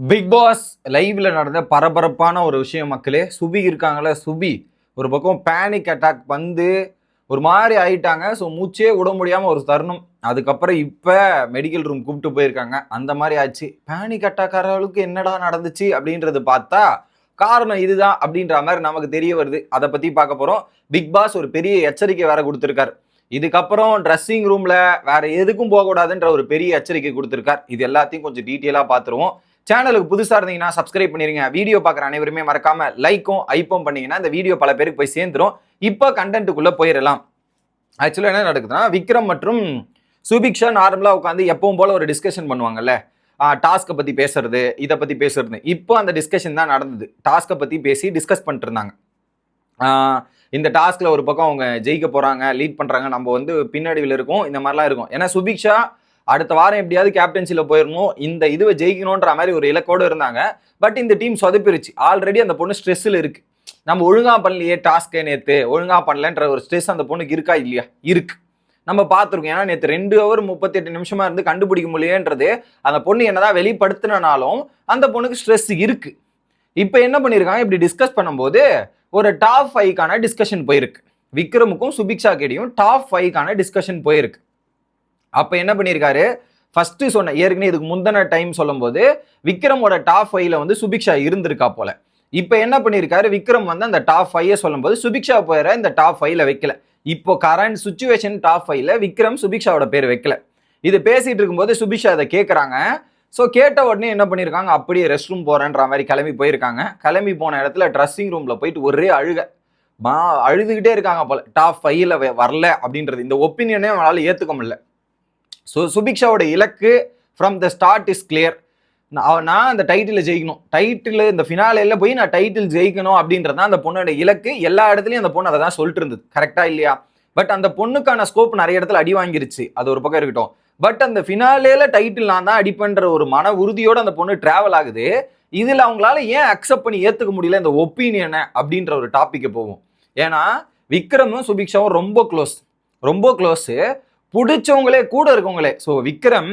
Big pass லைவ்ல நடந்த பரபரப்பான ஒரு விஷயம் மக்களே. சுபி இருக்காங்களே, சுபி ஒரு பக்கம் பேனிக் அட்டாக் வந்து ஒரு மாதிரி ஆயிட்டாங்க. ஸோ மூச்சே விட முடியாம ஒரு தருணம். அதுக்கப்புறம் இப்ப மெடிக்கல் ரூம் கூப்பிட்டு போயிருக்காங்க. அந்த மாதிரி ஆச்சு. பேனிக் அட்டாக் ஆகிற அளவுக்கு என்னடா நடந்துச்சு அப்படின்றது பார்த்தா காரணம் இதுதான் அப்படின்ற மாதிரி நமக்கு தெரிய வருது. அதை பத்தி பார்க்க போறோம். பிக் பாஸ் ஒரு பெரிய எச்சரிக்கை வேற கொடுத்திருக்காரு. இதுக்கப்புறம் ட்ரெஸ்ஸிங் ரூம்ல வேற எதுக்கும் போகக்கூடாதுன்ற ஒரு பெரிய எச்சரிக்கை கொடுத்திருக்கார். இது எல்லாத்தையும் கொஞ்சம் டீட்டெயிலா பார்த்துருவோம். சேனலுக்கு புதுசா இருந்தீங்கன்னா சப்ஸ்கிரைப் பண்ணிருங்க. வீடியோ பார்க்குற அனைவருமே மறக்காம லைக்கும் ஐப்பும் பண்ணீங்கன்னா இந்த வீடியோ பல பேருக்கு போய் சேர்ந்துரும். இப்போ கண்டென்ட்டுக்குள்ள போயிடலாம். ஆக்சுவலாக என்ன நடக்குதுன்னா, விக்ரம் மற்றும் சுபிக்ஷா நார்மலா உட்காந்து எப்பவும் போல ஒரு டிஸ்கஷன் பண்ணுவாங்கல்ல, டாஸ்க்கை பத்தி பேசுறது, இதை பத்தி பேசுறது. இப்போ அந்த டிஸ்கஷன் தான் நடந்தது. டாஸ்க்கை பத்தி பேசி டிஸ்கஸ் பண்ணிட்டு இருந்தாங்க. இந்த டாஸ்க்ல ஒரு பக்கம் அவங்க ஜெயிக்க போறாங்க, லீட் பண்றாங்க, நம்ம வந்து பின்னடைவில் இருக்கும், இந்த மாதிரிலாம் இருக்கும். ஏன்னா சுபிக்ஷா அடுத்த வாரம் எப்படியாவது கேப்டன்சில போயிடணும், இந்த இதுவை ஜெயிக்கணும்ன்ற மாதிரி ஒரு இலக்கோடு இருந்தாங்க. பட் இந்த டீம் சொதப்பிருச்சு. ஆல்ரெடி அந்த பொண்ணு ஸ்ட்ரெஸ்ஸில் இருக்கு. நம்ம ஒழுங்கா பண்ணலையே டாஸ்க்கே, நேற்று ஒழுங்கா பண்ணலன்ற ஒரு ஸ்ட்ரெஸ் அந்த பொண்ணுக்கு இருக்கா இல்லையா? இருக்கு. நம்ம பார்த்துருக்கோம். ஏன்னா நேற்று 2 ஹவர் 38 நிமிஷமா இருந்து கண்டுபிடிக்க முடியலன்றது அந்த பொண்ணு என்னதான் வெளிப்படுத்தினாலும் அந்த பொண்ணுக்கு ஸ்ட்ரெஸ் இருக்கு. இப்போ என்ன பண்ணியிருக்காங்க, இப்படி டிஸ்கஸ் பண்ணும்போது ஒரு டாப் 5க்கான டிஸ்கஷன் போயிருக்கு. விக்ரமுக்கும் சுபிக்ஷா கேடியும் டாப் 5க்கான டிஸ்கஷன் போயிருக்கு. அப்போ என்ன பண்ணியிருக்காரு, ஃபர்ஸ்ட் சொன்ன ஏற்கனவே இதுக்கு முந்தின டைம் சொல்லும்போது விக்ரமோட டாப் 5ல வந்து சுபிக்ஷா இருந்திருக்கா போல. இப்போ என்ன பண்ணியிருக்காரு, விக்ரம் வந்து அந்த டாப் 5 சொல்லும்போது சுபிக்ஷா போயிற இந்த டாப் 5ல வைக்கல. இப்போ கரண்ட் சுச்சுவேஷன் டாப் 5ல விக்ரம் சுபிக்ஷாவோட பேர் வைக்கல. இது பேசிட்டு இருக்கும்போது சுபிக்ஷா அதை கேட்குறாங்க. ஸோ கேட்ட உடனே என்ன பண்ணியிருக்காங்க, அப்படியே ரெஸ்ட் ரூம் போறேன்ற மாதிரி கிளம்பி போயிருக்காங்க. கிளம்பி போன இடத்துல ட்ரெஸ்ஸிங் ரூம்ல போயிட்டு ஒரே அழுதுகிட்டே இருக்காங்க போல. டாப் 5ல வரல அப்படின்றது இந்த ஒப்பீனியனே அவங்களால ஏற்றுக்க முடியல. ஸோ சுபிக்ஷாவோட இலக்கு from the start is clear. நான் அந்த டைட்டில் ஜெயிக்கணும், டைட்டில் இந்த ஃபினாலேல போய் நான் டைட்டில் ஜெயிக்கணும் அப்படின்றது தான் அந்த பொண்ணோட இலக்கு. எல்லா இடத்துலையும் அந்த பொண்ணு அதை தான் சொல்லிட்டு இருந்தது. கரெக்டா இல்லையா? பட் அந்த பொண்ணுக்கான ஸ்கோப் நிறைய இடத்துல அடி வாங்கிருச்சு. அது ஒரு பக்கம் இருக்கட்டும். பட் அந்த ஃபினாலேல டைட்டில் நான் தான் அடிப்பேன்ற ஒரு மன உறுதியோட அந்த பொண்ணு டிராவல் ஆகுது. இதில் அவங்களால ஏன் அக்செப்ட் பண்ணி ஏற்றுக்க முடியல இந்த ஒப்பீனியனை அப்படின்ற ஒரு டாப்பிக்கு போவோம். ஏன்னா விக்ரமும் சுபிக்ஷாவும் ரொம்ப க்ளோஸு. பிடிச்சவங்களே கூட இருக்கவங்களே. ஸோ விக்ரம்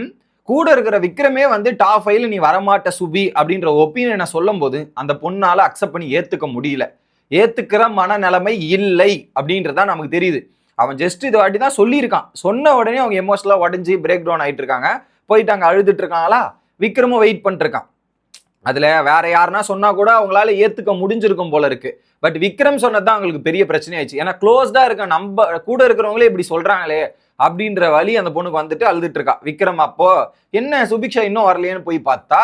கூட இருக்கிற விக்ரமே வந்து டாப் 5ல நீ வரமாட்ட சுபி அப்படின்ற ஒப்பீனியனை சொல்லும் போது அந்த பொண்ணால அக்செப்ட் பண்ணி ஏத்துக்க முடியல. ஏத்துக்கிற மனநிலைமை இல்லை அப்படின்றதான் நமக்கு தெரியுது. அவன் ஜஸ்ட் இதை வாட்டி தான் சொல்லியிருக்கான். சொன்ன உடனே அவங்க எமோஷனலா உடஞ்சி பிரேக் டவுன் ஆயிட்டு இருக்காங்க. போயிட்டு அங்க அழுதுட்டு இருக்காங்களா, விக்ரமும் வெயிட் பண்ணிட்டு இருக்கான். அதுல வேற யாருன்னா சொன்னா கூட அவங்களால ஏத்துக்க முடிஞ்சிருக்கும் போல இருக்கு. பட் விக்ரம் சொன்னதுதான் அவங்களுக்கு பெரிய பிரச்சனை ஆயிடுச்சு. ஏன்னா க்ளோஸ்டா இருக்க நம்ம கூட இருக்கிறவங்களே இப்படி சொல்றாங்களே அப்படின்ற வழி அந்த பொண்ணுக்கு வந்துட்டு அழுதுட்டு இருக்கா. விக்ரம் அப்போ என்ன சுபிக்ஷா இன்னும் வரலையேன்னு போய் பார்த்தா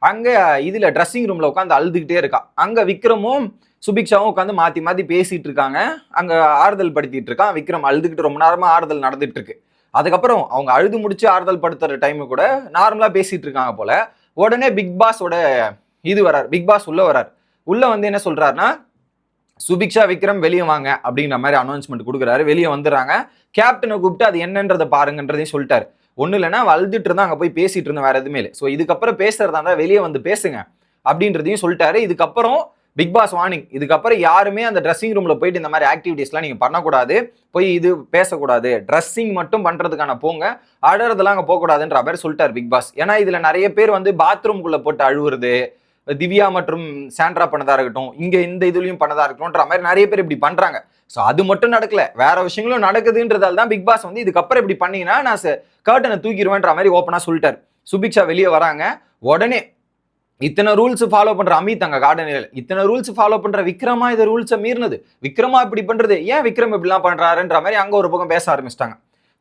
அங்க இதுல ட்ரெஸ்ஸிங் ரூம்ல உட்காந்து அழுதுகிட்டே இருக்கா. அங்க விக்ரமும் சுபிக்ஷாவும் உட்காந்து மாத்தி மாத்தி பேசிட்டு இருக்காங்க. அங்க ஆறுதல் படுத்திட்டு இருக்கான். விக்ரம் அழுதுகிட்டு ரொம்ப நேரமா ஆறுதல் நடந்துட்டு இருக்கு. அதுக்கப்புறம் அவங்க அழுது முடிச்சு ஆறுதல் படுத்துற டைம் கூட நார்மலா பேசிட்டு இருக்காங்க போல. உடனே பிக் பாஸோட இது வரார். பிக் பாஸ் உள்ள வரார். உள்ள வந்து என்ன சொல்றாருன்னா, சுபிக்ஷா விக்ரம் வெளியே வாங்க அப்படின்ற மாதிரி அனௌன்ஸ்மெண்ட் கொடுக்குறாரு. வெளியே வந்துடுறாங்க. கேப்டனை கூப்பிட்டு அது என்னன்றதை பாருங்கன்றதையும் சொல்லிட்டாரு. ஒன்றும் இல்லைன்னா வளர்ந்துட்டு இருந்தா அங்கே போய் பேசிட்டு இருந்தேன், வேற எதுவுமே இல்லை. ஸோ இதுக்கப்புறம் பேசுறதா இருந்தால் வெளியே வந்து பேசுங்க அப்படின்றதையும் சொல்லிட்டாரு. இதுக்கப்புறம் பிக் பாஸ் வார்னிங், இதுக்கப்புறம் யாருமே அந்த ட்ரெஸ்ஸிங் ரூம்ல போயிட்டு இந்த மாதிரி ஆக்டிவிட்டிஸ்லாம் நீங்க பண்ணக்கூடாது, போய் இது பேசக்கூடாது, ட்ரெஸ்ஸிங் மட்டும் பண்றதுக்கான போங்க, அழறதெல்லாம் அங்கே போகக்கூடாதுன்ற மாதிரி சொல்லிட்டார் பிக் பாஸ். ஏன்னா இதுல நிறைய பேர் வந்து பாத்ரூம்குள்ள போட்டு அழுவுறது, திவ்யா மற்றும் சாண்ட்ரா பண்ணதா இருக்கட்டும், இங்க இந்த இதுலயும் பண்ணதா இருக்கட்டும்ன்ற மாதிரி நிறைய பேர் இப்படி பண்றாங்க. ஸோ அது மட்டும் நடக்கல, வேற விஷயங்களும் நடக்குதுன்றதால தான் பிக் பாஸ் வந்து இதுக்கப்புறம் இப்படி பண்ணீங்கன்னா நான் கர்ட்டனை தூக்கிடுவேன்ற மாதிரி ஓப்பனா சொல்லிட்டார். சுபிக்ஷா வெளியே வராங்க. உடனே இத்தனை ரூல்ஸ் ஃபாலோ பண்ற அமித் அங்க கார்டனில், இத்தனை ரூல்ஸ் ஃபாலோ பண்ற விக்ரமா இந்த ரூல்ஸை மீறினது, விக்ரமா இப்படி பண்றது, ஏன் விக்ரம் இப்படிலாம் பண்றாருன்ற மாதிரி அங்க ஒரு பக்கம் பேச ஆரம்பிச்சிட்டாங்க.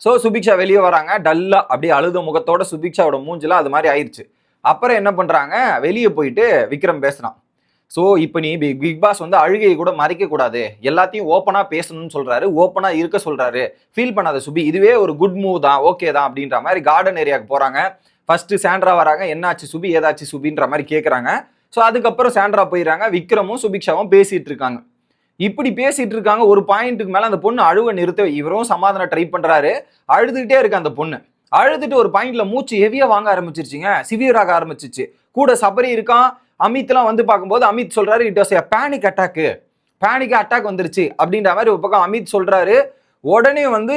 ஸோ சுபிக்ஷா வெளியே வராங்க. டல்லா அப்படியே அழுத முகத்தோட சுபிக்ஷாவோட மூஞ்சில அது மாதிரி ஆயிடுச்சு. அப்புறம் என்ன பண்றாங்க, வெளியே போயிட்டு விக்ரம் பேசுறான். ஸோ இப்போ நீ பிக் பாஸ் வந்து அழுகையை கூட மறைக்க கூடாது, எல்லாத்தையும் ஓப்பனா பேசணும்னு சொல்றாரு, ஓப்பனா இருக்க சொல்றாரு, ஃபீல் பண்ணாத சுபி, இதுவே ஒரு குட் மூவ் தான், ஓகே தான் அப்படின்ற மாதிரி கார்டன் ஏரியாவுக்கு போறாங்க. ஃபர்ஸ்ட் சாண்ட்ரா வராங்க. என்னாச்சு சுபி, ஏதாச்சு சுபின்ற மாதிரி கேட்குறாங்க. ஸோ அதுக்கப்புறம் சாண்ட்ரா போயிடறாங்க. விக்ரமும் சுபிக்ஷாவும் பேசிட்டு இருக்காங்க. இப்படி பேசிட்டு இருக்காங்க. ஒரு பாயிண்ட்டுக்கு மேல அந்த பொண்ணு அழுவ நிறுத்த, இவரும் சமாதானம் ட்ரை பண்றாரு. அழுதுகிட்டே இருக்கு அந்த பொண்ணு. அழுதுட்டு ஒரு பாயிண்ட்ல மூச்சு ஹெவியா வாங்க ஆரம்பிச்சிருச்சுங்க, சிவியராக ஆரம்பிச்சிச்சு. கூட சபரி இருக்கான். அமித்லாம் வந்து பார்க்கும்போது அமித் சொல்றாரு, it was a panic attack வந்துருச்சு அப்படின்ற மாதிரி ஒரு பக்கம் அமித் சொல்றாரு. உடனே வந்து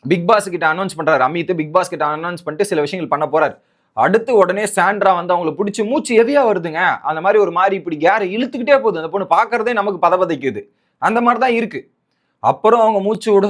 பிக் பாஸ் கிட்ட அனௌன்ஸ் பண்றாரு அமித். பிக் பாஸ் கிட்ட அனௌன்ஸ் பண்ணிட்டு சில விஷயங்கள் பண்ண போறாரு. அடுத்து உடனே சாண்ட்ரா வந்து அவங்களை பிடிச்சி மூச்சு எவையா வருதுங்க, அந்த மாதிரி ஒரு மாதிரி இப்படி கேரை இழுத்துக்கிட்டே போகுது. அந்த பொண்ணு பார்க்கறதே நமக்கு பதபதைக்குது. அந்த மாதிரி தான் இருக்கு. அப்புறம் அவங்க மூச்சு விட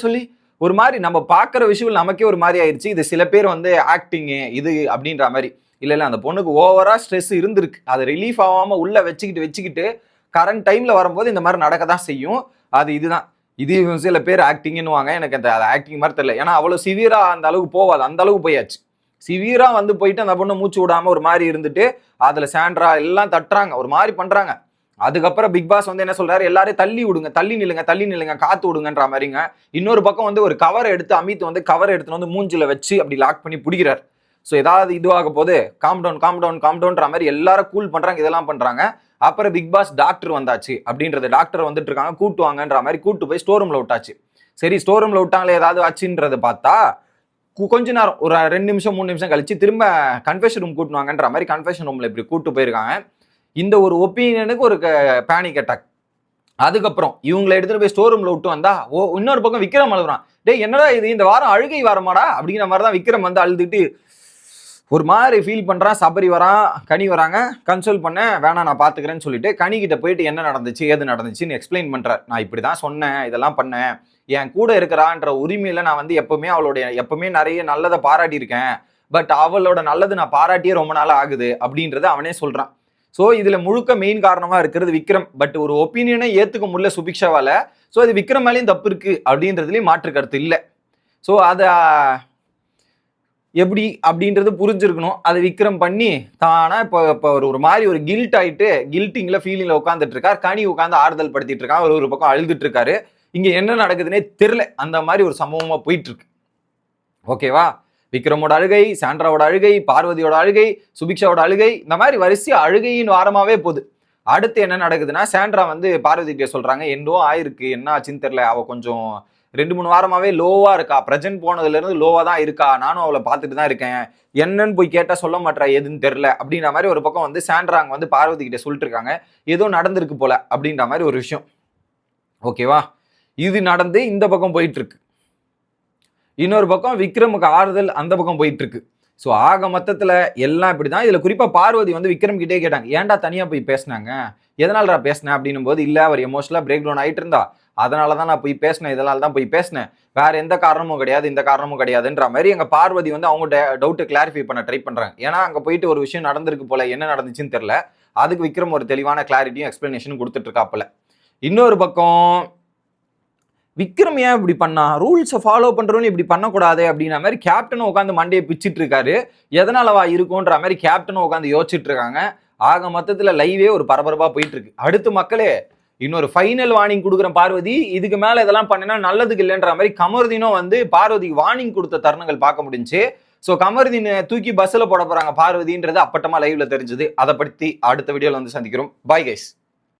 சொல்லி ஒரு மாதிரி நம்ம பார்க்குற விஷயம் நமக்கே ஒரு மாதிரி ஆயிடுச்சு. இது சில பேர் வந்து ஆக்டிங்கு இது அப்படின்ற மாதிரி. இல்லை அந்த பொண்ணுக்கு ஓவரா ஸ்ட்ரெஸ் இருந்திருக்கு. அதை ரிலீஃப் ஆகாமல் உள்ள வச்சுக்கிட்டு கரண்ட் டைம்ல வரும்போது இந்த மாதிரி நடக்க தான் செய்யும். அது இதுதான். இது சில பேர் ஆக்டிங்னுவாங்க. எனக்கு அந்த ஆக்டிங் மாதிரி தெரியல. ஏன்னா அவ்வளோ சிவியரா அந்த அளவுக்கு போகாது. அந்த அளவுக்கு போயாச்சு. சிவியரா வந்து போயிட்டு அந்த பொண்ணு மூச்சு விடாம ஒரு மாதிரி இருந்துட்டு அதுல சாண்ட்ரா எல்லாம் தட்டுறாங்க, ஒரு மாதிரி பண்றாங்க. அதுக்கப்புறம் பிக் பாஸ் வந்து என்ன சொல்றாரு, எல்லாரும் தள்ளி விடுங்க, தள்ளி நில்லுங்க, காத்து விடுங்கன்ற மாதிரிங்க. இன்னொரு பக்கம் வந்து ஒரு கவரை எடுத்து அமித் வந்து கவரை எடுத்துன்னு வந்து மூஞ்சில வச்சு அப்படி லாக் பண்ணி பிடிக்கிறார். ஸோ ஏதாவது இதுவாக போது காம் டவுன்ற மாதிரி எல்லாரும் கூல் பண்றாங்க, இதெல்லாம் பண்றாங்க. அப்புறம் பிக் பாஸ் டாக்டர் வந்தாச்சு அப்படின்றது, டாக்டர் வந்துட்டு இருக்காங்க, கூட்டு வாங்கன்ற மாதிரி கூட்டு போய் ஸ்டோர் ரூம்ல விட்டாச்சு. சரி ஸ்டோர் ரூம்ல விட்டாங்களே ஏதாவது ஆச்சுன்றதை பார்த்தா கொஞ்ச நேரம் ஒரு 2 நிமிஷம் 3 நிமிஷம் கழிச்சு திரும்ப கன்ஃபெஷன் ரூம் கூட்டுவாங்கன்ற மாதிரி கன்ஃபெஷன் ரூம்ல இப்படி கூட்டு போயிருக்காங்க. இந்த ஒரு ஒப்பீனியனுக்கு ஒரு பேனிக் அட்டாக். அதுக்கப்புறம் இவங்களை எடுத்துட்டு போய் ஸ்டோர் ரூம்ல விட்டு வந்தா இன்னொரு பக்கம் விக்ரம் அழுகுறான். டேய் என்னடா இது, இந்த வாரம் அழுகை வாரமாடா அப்படிங்கிற மாதிரி தான் விக்ரம் வந்து அழுதுட்டு ஒரு மாதிரி ஃபீல் பண்றான். சபரி வரான், கனி வராங்க, கன்சோல் பண்ண வேணாம் நான் பாத்துக்கிறேன்னு சொல்லிட்டு கனி கிட்ட போயிட்டு என்ன நடந்துச்சு ஏது நடந்துச்சுன்னு எக்ஸ்பிளைன் பண்றார். நான் இப்படிதான் சொன்னேன், இதெல்லாம் பண்ணேன், என் கூட இருக்கிறான்ற உரிமையில நான் வந்து எப்பவுமே நிறைய நல்லதை பாராட்டி இருக்கேன். பட் அவளோட நல்லது நான் பாராட்டியே ரொம்ப நாள் ஆகுது அப்படின்றத அவனே சொல்றான். ஸோ இதுல முழுக்க மெயின் காரணமா இருக்கிறது விக்ரம். பட் ஒரு ஒப்பீனியனை ஏத்துக்க முடியல சுபிக்ஷாவால. ஸோ அது விக்ரம் மேலேயும் தப்பு இருக்கு அப்படின்றதுலயும் மாற்று கருத்து இல்லை. ஸோ அதை எப்படி அப்படின்றது புரிஞ்சிருக்கணும். அதை விக்ரம் பண்ணி தானா இப்போ ஒரு மாதிரி ஒரு கில்ட் ஆயிட்டு கில்ட்டிங்ல ஃபீலிங்ல உட்காந்துட்டு இருக்காரு. கனி உட்காந்து ஆறுதல் படுத்திட்டு இருக்கான், ஒரு பக்கம் அழுதுட்டு இருக்காரு. இங்க என்ன நடக்குதுன்னே தெரியல. அந்த மாதிரி ஒரு சம்பவமா போயிட்டு இருக்கு. ஓகேவா? விக்ரமோட அழுகை, சாண்ட்ராவோட அழுகை, பார்வதியோட அழுகை, சுபிக்ஷாவோட அழுகை, இந்த மாதிரி வரிசையா அழுகையின் வாரமாவே போகுது. அடுத்து என்ன நடக்குதுன்னா, சாண்ட்ரா வந்து பார்வதி கிட்ட சொல்றாங்க, என்னோ ஆயிருக்கு, என்ன ஆச்சுன்னு தெரியல, அவ கொஞ்சம் 2-3 வாரமாவே லோவா இருக்கா, பிரஜன் போனதுல இருந்து லோவா தான் இருக்கா, நானும் அவளை பார்த்துட்டு தான் இருக்கேன், என்னன்னு போய் கேட்டா சொல்ல மாட்டா, எதுன்னு தெரியல அப்படின்ற மாதிரி ஒரு பக்கம் வந்து சாண்ட்ராங்க வந்து பார்வதி கிட்ட சொல்லிட்டு இருக்காங்க. ஏதோ நடந்திருக்கு போல அப்படின்ற மாதிரி ஒரு விஷயம். ஓகேவா? இது நடந்து இந்த பக்கம் போயிட்டு இருக்கு. இன்னொரு பக்கம் விக்ரமுக்கு ஆறுதல் அந்த பக்கம் போயிட்டு இருக்கு. ஸோ ஆக மொத்தத்துல எல்லாம் இப்படிதான். இதுல குறிப்பா பார்வதி வந்து விக்ரம் கிட்டே கேட்டாங்க, ஏன்டா தனியா போய் பேசினாங்க, எதனாலடா பேசினேன் அப்படின்னும் போது, இல்ல அவர் எமோஷனலா பிரேக் டவுன் ஆயிட்டு இருந்தா, அதனாலதான் நான் போய் பேசினேன், இதனால தான் போய் பேசினேன், வேற எந்த காரணமும் கிடையாது, இந்த காரணமும் கிடையாதுன்ற மாதிரி எங்க பார்வதி வந்து அவங்க டவுட்டை கிளாரிஃபை பண்ண ட்ரை பண்றாங்க. ஏன்னா அங்க போயிட்டு ஒரு விஷயம் நடந்திருக்கு போல, என்ன நடந்துச்சுன்னு தெரியல. அதுக்கு விக்ரம் ஒரு தெளிவான கிளாரிட்டியும் எக்ஸ்பிளனேஷனும் கொடுத்துட்டு இருக்காப்புல. இன்னொரு பக்கம் விக்ரம் ஏன் இப்படி பண்ணா, ரூல்ஸை ஃபாலோ பண்றோன்னு இப்படி பண்ணக்கூடாது அப்படின்ற மாதிரி கேப்டனும் உட்காந்து மண்டையை பிச்சுட்டு இருக்காரு. எதனாலவா இருக்கும்ன்ற மாதிரி கேப்டனும் உட்காந்து யோசிச்சுட்டு இருக்காங்க. ஆக மொத்தத்துல லைவே ஒரு பரபரப்பா போயிட்டு இருக்கு. அடுத்து மக்களே இன்னொரு ஃபைனல் வார்னிங் கொடுக்குற பார்வதி, இதுக்கு மேல இதெல்லாம் பண்ணினா நல்லதுக்கு இல்லைன்ற மாதிரி கமருதீனும் வந்து பார்வதிக்கு வார்னிங் கொடுத்த தருணங்கள் பார்க்க முடிஞ்சு. ஸோ கமருதீனை தூக்கி பஸ்ஸில் போட போறாங்க பார்வதின்றது அப்பட்டமா லைவ்ல தெரிஞ்சது. அதை பற்றி அடுத்த வீடியோல வந்து சந்திக்கிறோம். Bye guys.